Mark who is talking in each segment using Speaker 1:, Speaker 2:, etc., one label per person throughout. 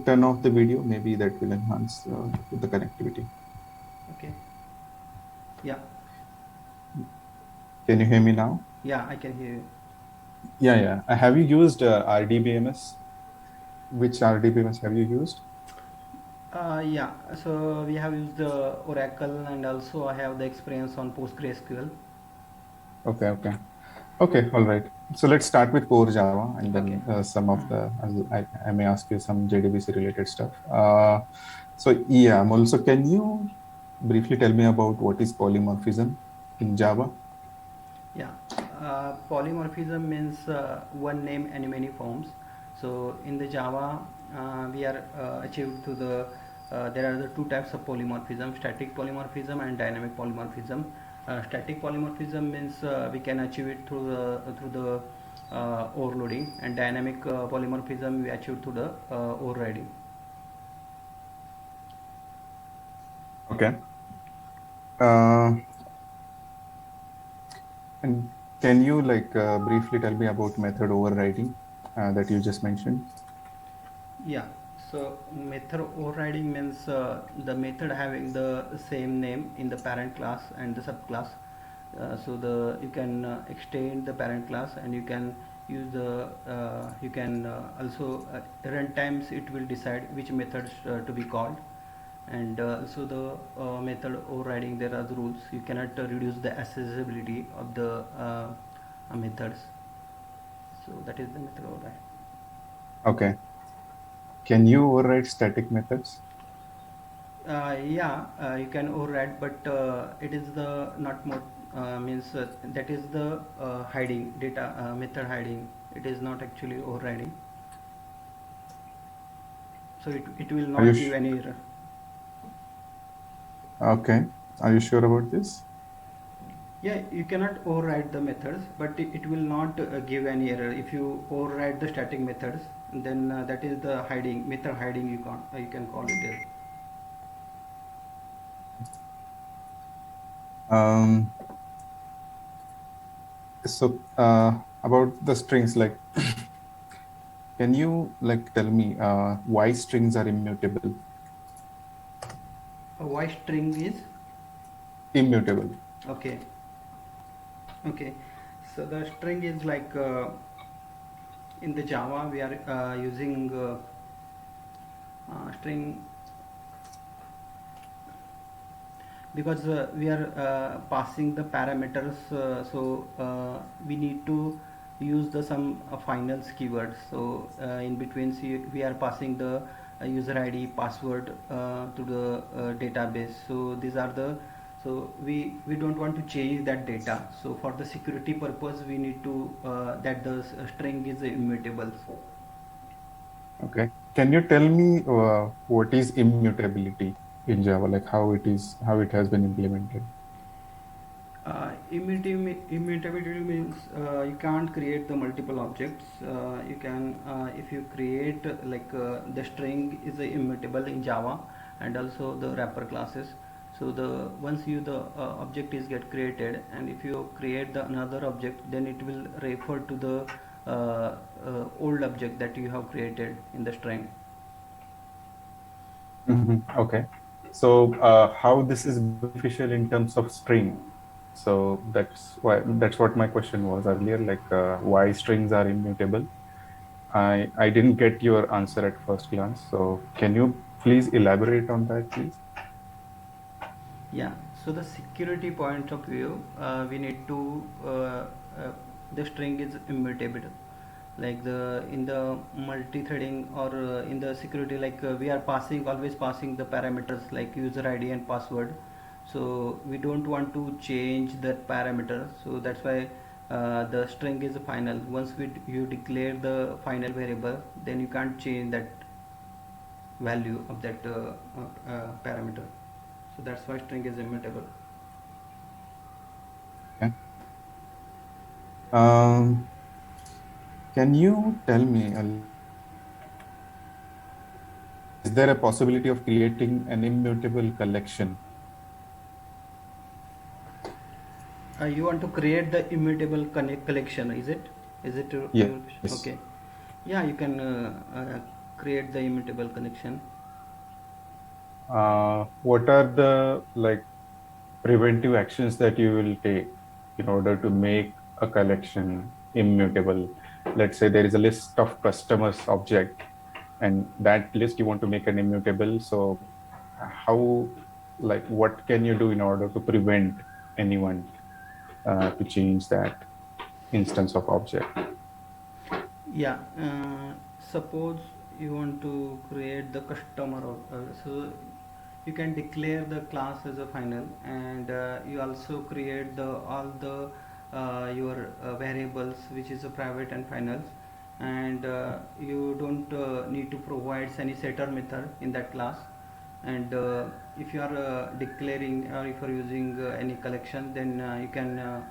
Speaker 1: turn off the video. Maybe that will enhance the connectivity.
Speaker 2: Okay. Yeah.
Speaker 1: Can you hear me now?
Speaker 2: Yeah, I can hear you.
Speaker 1: Yeah. Have you used RDBMS? Which RDBMS have you used?
Speaker 2: Yeah, so we have used the Oracle, and also I have the experience on PostgreSQL.
Speaker 1: Okay. All right. So let's start with core Java, and
Speaker 2: Okay.
Speaker 1: then some of the I may ask you some JDBC related stuff. So yeah, also, can you briefly tell me about what is polymorphism in Java?
Speaker 2: Yeah, polymorphism means one name and many forms. So in the Java, we are achieved to the there are the two types of polymorphism: static polymorphism and dynamic polymorphism. Static polymorphism means we can achieve it through the overloading, and dynamic polymorphism we achieve through the overriding.
Speaker 1: Okay. Uh, and can you briefly tell me about method overriding that you just mentioned?
Speaker 2: Yeah, so method overriding means the method having the same name in the parent class and the subclass. So the you can extend the parent class, and you can use the you can also run times it will decide which methods to be called. And also the method overriding, there are the rules. You cannot reduce the accessibility of the methods. So that is the method override.
Speaker 1: Okay. Can you override static methods?
Speaker 2: Yeah, you can override, but it is the not more means that is the hiding data method hiding. It is not actually overriding, so it will
Speaker 1: Are you
Speaker 2: not give any error.
Speaker 1: okay? Are you sure about this?
Speaker 2: Yeah, you cannot override the methods, but it will not give any error. If you override the static methods, then that is the hiding method hiding. You can call it as.
Speaker 1: Um, so about the strings, can you tell me why strings are immutable?
Speaker 2: Why string is
Speaker 1: Immutable.
Speaker 2: okay. Okay, so the string is like in the Java we are using string because we are passing the parameters, so we need to use the some finals keywords. So in between we are passing the user ID password to the database. So these are the, so we don't want to change that data, so for the security purpose we need to that the string is immutable.
Speaker 1: Okay. Can you tell me what is immutability in Java? Like how it has been implemented?
Speaker 2: Immutability means you can't create the multiple objects. You can if you create the string is immutable in Java, and also the wrapper classes. So the once you the object is get created, and if you create the another object, then it will refer to the old object that you have created in the string.
Speaker 1: Okay. So how this is beneficial in terms of string? So that's what my question was earlier. Why strings are immutable? I didn't get your answer at first glance. So can you please elaborate on that, please?
Speaker 2: Yeah, so the security point of view, we need to the string is immutable. Like the in the multi-threading or in the security, we are passing always passing the parameters like user ID and password. So we don't want to change that parameter. So that's why the string is final. Once you declare the final variable, then you can't change that value of that parameter. So that's why string is immutable.
Speaker 1: Okay. Um, can you tell me, is there a possibility of creating an immutable collection?
Speaker 2: You want to create the immutable collection, is it? Is it your
Speaker 1: Yes.
Speaker 2: question? Okay. Yeah, you can create the immutable connection.
Speaker 1: What are the like preventive actions that you will take in order to make a collection immutable? Let's say there is a list of customers object, and that list you want to make an immutable. So how, like, what can you do in order to prevent anyone to change that instance of object?
Speaker 2: Yeah, suppose you want to create the customer, so you can declare the class as a final, and you also create the all the your variables which is a private and finals, and you don't need to provide any setter method in that class. And if you are declaring or if you are using any collection, then you can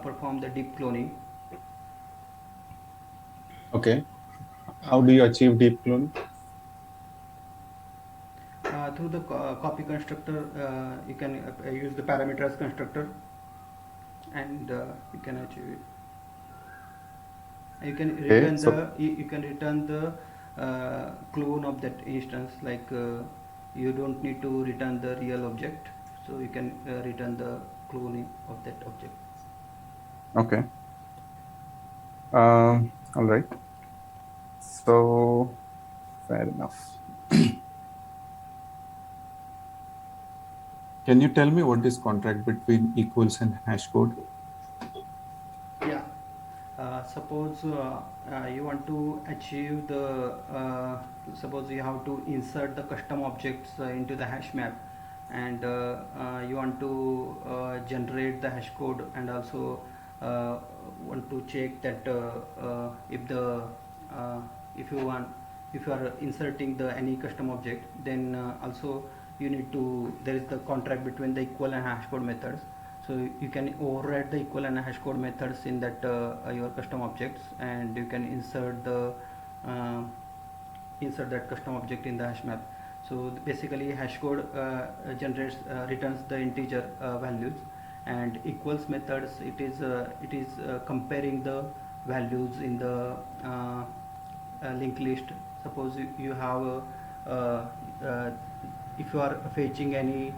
Speaker 2: perform the deep cloning.
Speaker 1: Okay. How do
Speaker 2: Okay.
Speaker 1: you achieve deep clone?
Speaker 2: Through the copy constructor, you can use the parameters constructor, and you can achieve it. You can
Speaker 1: Okay.
Speaker 2: return
Speaker 1: So
Speaker 2: you can return the clone of that instance. Like you don't need to return the real object, so you can return the cloning of that object.
Speaker 1: okay. All right. So fair enough. Can you tell me what is contract between equals and hash code?
Speaker 2: Yeah. Suppose you want to achieve the suppose you have to insert the custom objects into the hash map, and you want to generate the hash code, and also uh, want to check that if the uh, if you want if you are inserting the any custom object, then also you need to there is the contract between the equal and hash code methods. So you can override the equal and hash code methods in that your custom objects, and you can uh, insert that custom object in the hash map. So basically hash code generates returns the integer values, and equals methods, it is comparing the values in the linked list. Suppose you have uh, if you are fetching any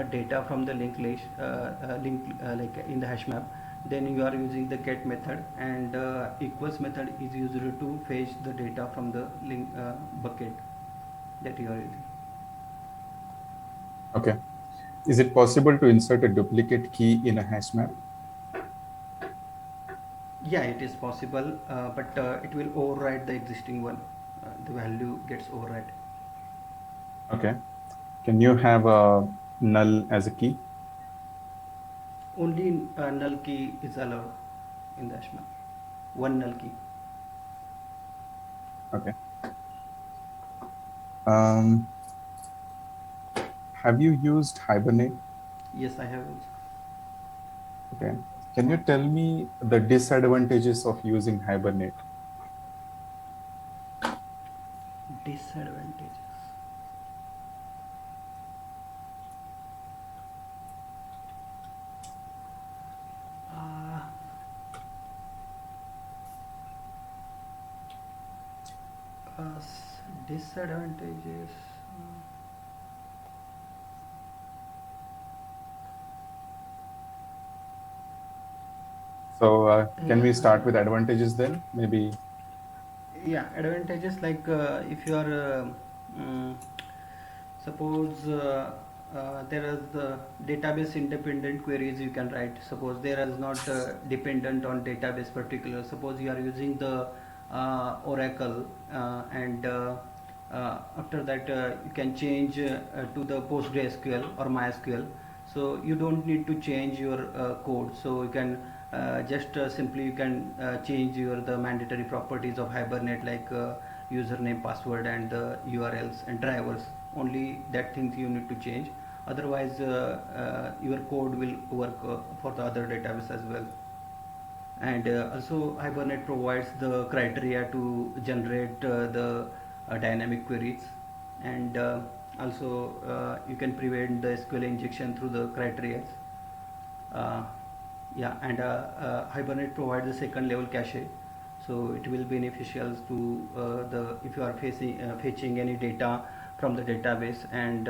Speaker 2: data from the linked list like in the hash map, then you are using the get method, and equals method is used to fetch the data from the link bucket that you are using.
Speaker 1: Okay. Is it possible to insert a duplicate key in a hash map?
Speaker 2: Yeah, it is possible, but it will override the existing one. The value gets override.
Speaker 1: Okay. Can you have a null as a key?
Speaker 2: Only null key is allowed in the hash map. One null key.
Speaker 1: Okay. Um, have you used Hibernate?
Speaker 2: Yes, I have used.
Speaker 1: Okay. Can you tell me the disadvantages of using Hibernate?
Speaker 2: Disadvantages. Uh, Disadvantages.
Speaker 1: So can
Speaker 2: Yeah,
Speaker 1: we start with advantages then? Maybe.
Speaker 2: yeah. Advantages like if you are mm, suppose there is the database independent queries you can write. Suppose there is not dependent on database particular. Suppose you are using the Oracle, and after that you can change to the PostgreSQL or MySQL. So you don't need to change your code. So you can just simply you can change your the mandatory properties of Hibernate, like username, password, and the URLs and drivers. Only that things you need to change. Otherwise your code will work for the other database as well. And also Hibernate provides the criteria to generate the dynamic queries, and also you can prevent the SQL injection through the criteria. uh, yeah, and Hibernate provides a second level cache. So it will be beneficial to the if you are fetching any data from the database, and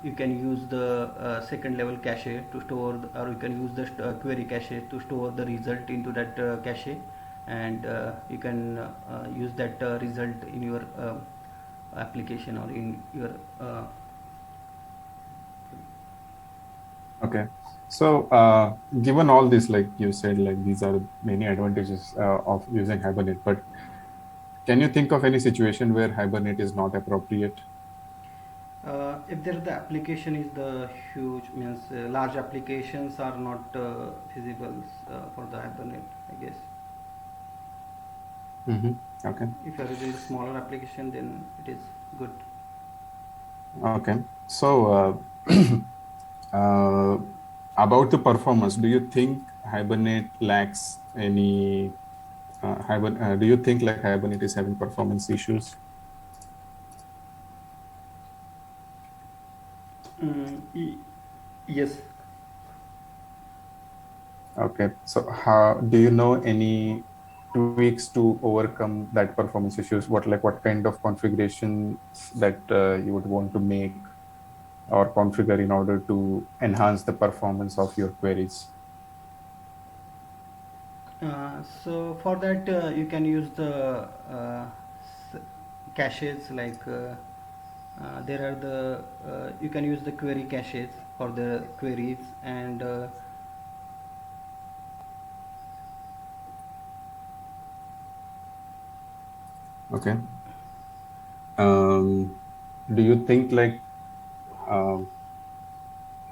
Speaker 2: you can use the second level cache to store or you can use the query cache to store the result into that cache, and you can use that result in your application or in your
Speaker 1: Okay. So, given all this, like you said, like these are many advantages of using Hibernate, but can you think of any situation where Hibernate is not appropriate?
Speaker 2: if there the application is the huge means large applications are not feasible for the Hibernate, I guess.
Speaker 1: Mm-hmm. Okay.
Speaker 2: If you are using the smaller application, then it is good.
Speaker 1: Okay. So, uh, about the performance, do you think Hibernate lacks any do you think like Hibernate is having performance issues?
Speaker 2: Yes.
Speaker 1: Okay. So, how do you know any tweaks to overcome that performance issues? What kind of configurations that you would want to make or configure in order to enhance the performance of your queries?
Speaker 2: So for that you can use the s- caches like there are the you can use the query caches for the queries, and
Speaker 1: Okay. Do you think like um,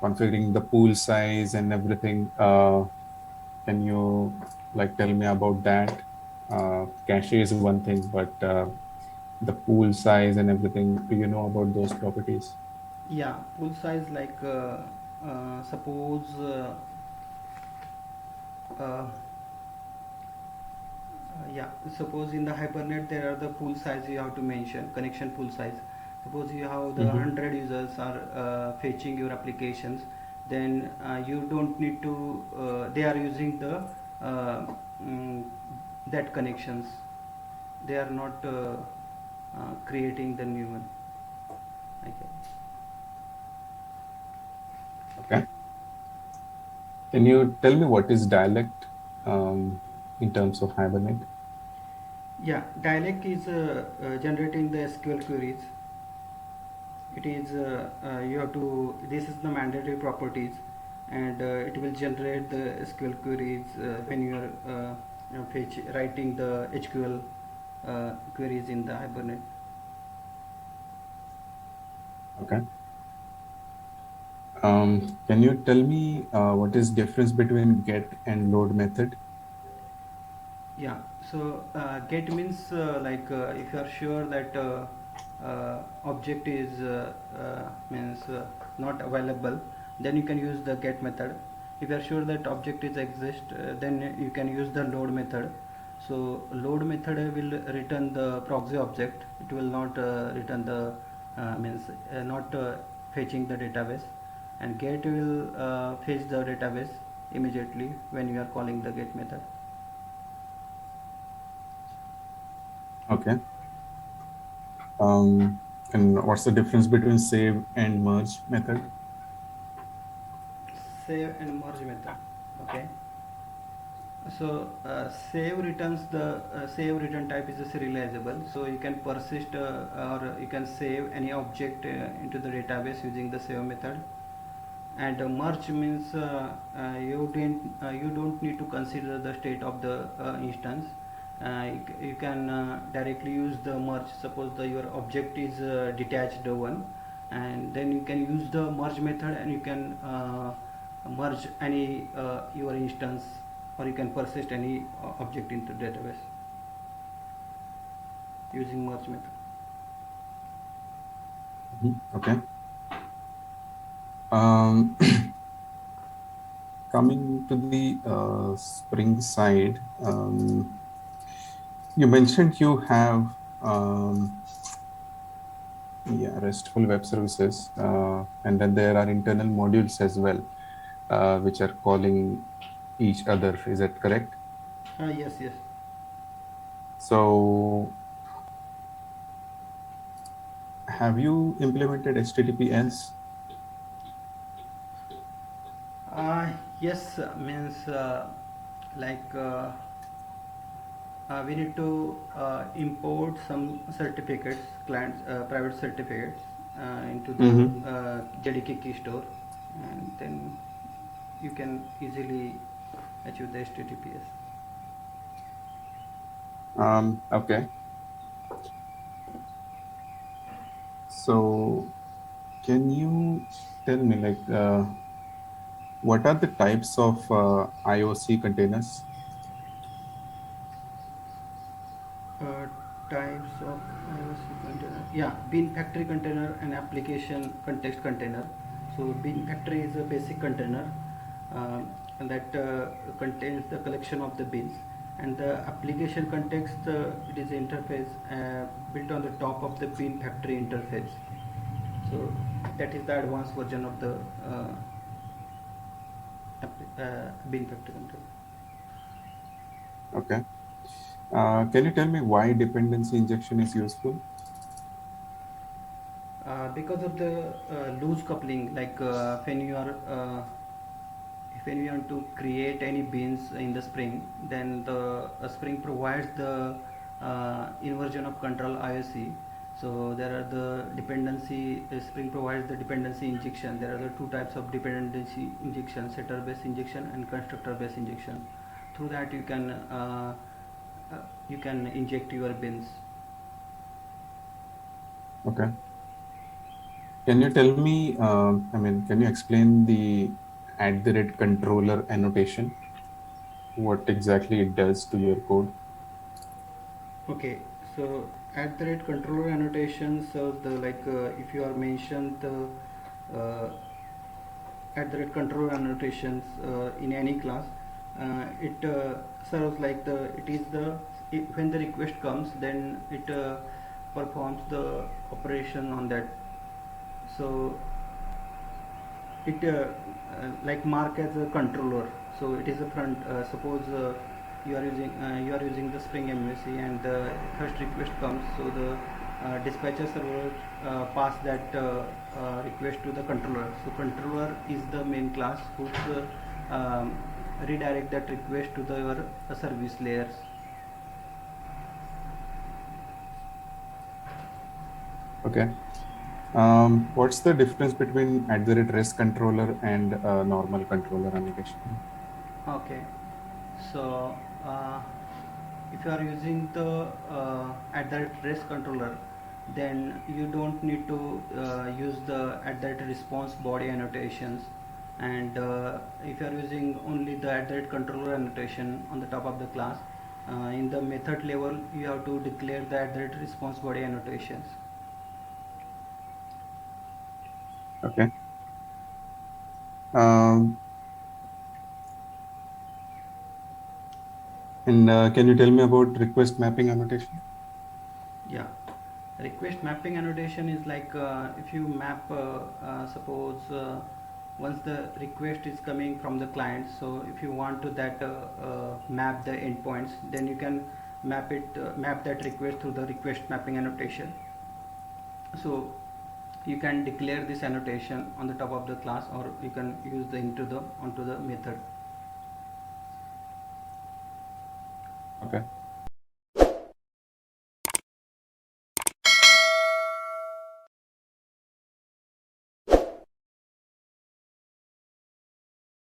Speaker 1: configuring the pool size and everything? Can you like tell me about that? Cache is one thing, but the pool size and everything, do you know about those properties?
Speaker 2: yeah, pool size like suppose uh, yeah, suppose in the Hibernate there are the pool size you have to mention, connection pool size. Suppose you have the
Speaker 1: Mm-hmm.
Speaker 2: 100 users are fetching your applications, then you don't need to they are using the uh, mm, that connections, they are not creating the new one. Okay.
Speaker 1: Okay. Can you tell me what is dialect in terms of Hibernate?
Speaker 2: Yeah, dialect is generating the SQL queries. It is you have to, this is the mandatory properties, and it will generate the SQL queries when you are writing the HQL queries in the Hibernate.
Speaker 1: Okay. Can you tell me what is difference between get and load method?
Speaker 2: Yeah, so get means like if you are sure that object is means not available, then you can use the get method. If you are sure that object is exist, then you can use the load method. So load method will return the proxy object. It will not return the means not fetching the database, and get will fetch the database immediately when you are calling the get method.
Speaker 1: Okay. Um, and what's the difference between save and merge method?
Speaker 2: Save and merge method. Okay. So save returns the save return type is a serializable, so you can persist or you can save any object into the database using the save method. And merge means you don't need to consider the state of the instance. You can directly use the merge. Suppose your object is detached one, and then you can use the merge method, and you can merge any your instance, or you can persist any object into database using merge method.
Speaker 1: Mhm. Okay. Um, coming to the Spring side, you mentioned you have yeah, RESTful web services, and then there are internal modules as well, which are calling each other. Is that correct?
Speaker 2: Yes, yes.
Speaker 1: So have you implemented HTTPS?
Speaker 2: Yes, means like we need to import some certificates, clients, private certificates into the
Speaker 1: Mm-hmm.
Speaker 2: JDK key store, and then you can easily achieve the HTTPS.
Speaker 1: Okay. So can you tell me what are the types of IOC containers?
Speaker 2: Uh, Types of IOC container. Yeah, bean factory container and application context container. So bean factory is a basic container that contains the collection of the beans, and the application context it is interface built on the top of the bean factory interface. So that is the advanced version of the bean factory container.
Speaker 1: Okay. Can you tell me why dependency injection is useful?
Speaker 2: Because of the loose coupling, like when you want to create any beans in the Spring, then the Spring provides the inversion of control IOC. So there are the dependency. Spring provides the dependency injection. There are the two types of dependency injection: setter-based injection and constructor-based injection. Through that, you can inject your beans.
Speaker 1: Okay. Can you tell me, can you explain the @controller annotation? What exactly it does to your code?
Speaker 2: Okay, so at the rate controller annotation serves the if you are mentioned the uh, at the rate controller annotations in any class, it serves like the it is the when the request comes, then it performs the operation on that. So it like mark as a controller. So it is a front. Suppose you are using the Spring MVC and the first request comes. So the dispatcher server pass that request to the controller. So controller is the main class who redirect that request to the your service layers.
Speaker 1: Okay. What's the difference between @REST controller and normal controller annotation?
Speaker 2: Okay, so if you are using the at that rest controller, then you don't need to use the at that response body annotations, and if you are using only the at that controller annotation on the top of the class, in the method level you have to declare the at that response body annotations.
Speaker 1: Okay. Um, and can you tell me about request mapping annotation?
Speaker 2: Yeah, request mapping annotation is like if you map, suppose once the request is coming from the client, so if you want to that map the endpoints, then you can map that request through the request mapping annotation. So you can declare this annotation on the top of the class, or you can use the into the onto the method.
Speaker 1: Okay.